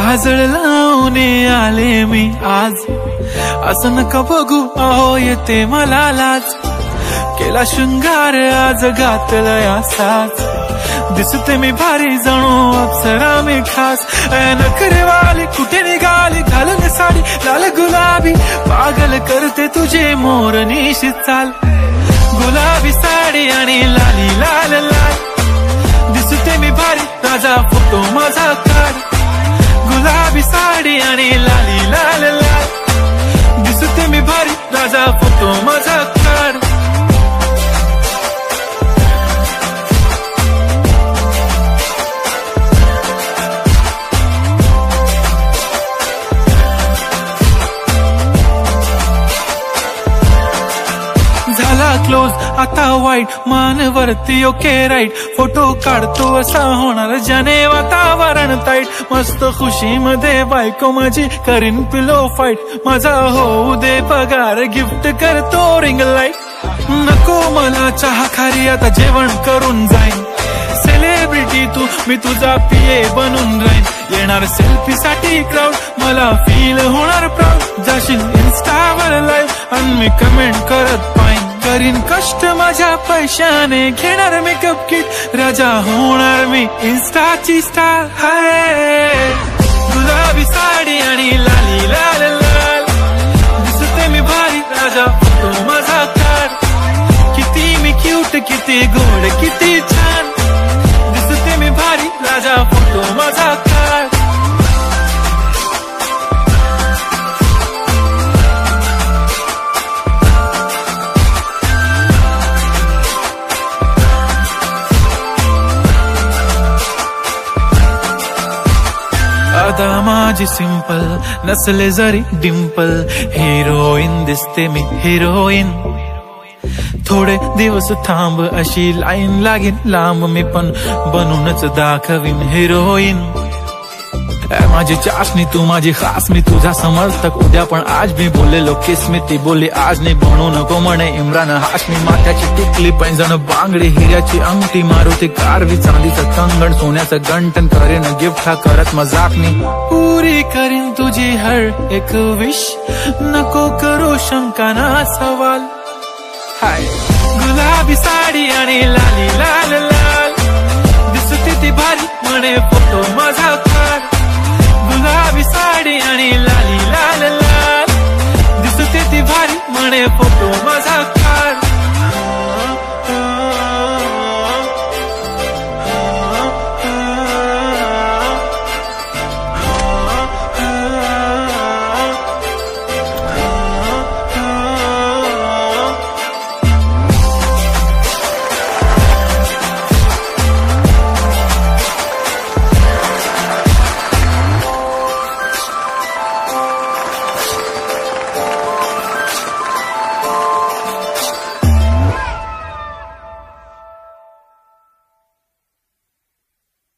काजळ लावून आले मी आज, असं नका बघू अहो येते मला लाज. केला शृंगार आज घातलाय असाच, दिसते मी भारी जणू अप्सरा मी खास. नखरेवाली कुठे निघाली घालून साडी लाल गुलाबी, पागल करते तुझे मोरनीशी चाल. गुलाबी साडी आणि लाली लाल लाल, दिसते मी भारी राजा फोटो माझा काढ. गुलाबी साडी आणि लाली लाल लाल, दिसते मी भारी राजा फोटो माझा काढ. झाला क्लोज आता वाईट, मान वरती ओके राईट. फोटो काढतो असा होणार ज्याने वातावरण ताईट. मस्त खुशी मध्ये बायको माझी करीन पिलो फाईट. माझा होऊ दे पगार गिफ्ट करतो रिंग लाईट. नको मला चहा खारी आता जेवण करून जाईन. सेलिब्रिटी तू मी तुझा पिये बनून राहीन. येणार सेल्फी साठी क्राऊड मला फील होणार प्राऊड. जाशील इन्स्टावर लाईव्ह आणि मी कमेंट करत पाहिन. करीन कष्ट माझ्या पैशाने घेणार मेकअप किट. राजा होणार मी इन्स्टाची स्टार. हाय गुलाबी साडी आणि लाली लाल लाल, दिसते मी भारी राजा फोटो माझा काढ. किती मी क्यूट किती गोड किती छान, दिसते मी भारी राजा फोटो माझा काढ. अदा माझी सिंपल नसले जरी डिंपल, हिरोईन दिसते मी हिरोईन. थोडे दिवस थांब अशी लाईन लागेल लांब, मी पण बनूनच दाखवीन हिरोईन. माझी चाशनी तू माझी खास, मी तुझा समर्थक उद्या पण आज. मी बोललेलो किस मी ती बोलली आज नाही. बनू नको म्हणे इम्रान हाशमी. माथ्याची टिकली पैंजण बांगडी हिऱ्याची अंगठी, मारुती कारवी चांदीचं कंगण सोन्याचं गंटन. करेन गिफ्ट हा करत मजाकनी, पुरी करीन तुझी हर एक विश. नको करू शंका ना सवाल. हाय गुलाबी साडी आणि लाली लाल लाल, दिसते ती भारी म्हणे फोटो माझा काढ. गुलाबी साडी आणि लाली लाल लाल, दिसते ती भारी म्हणे फोटो माझा काढ.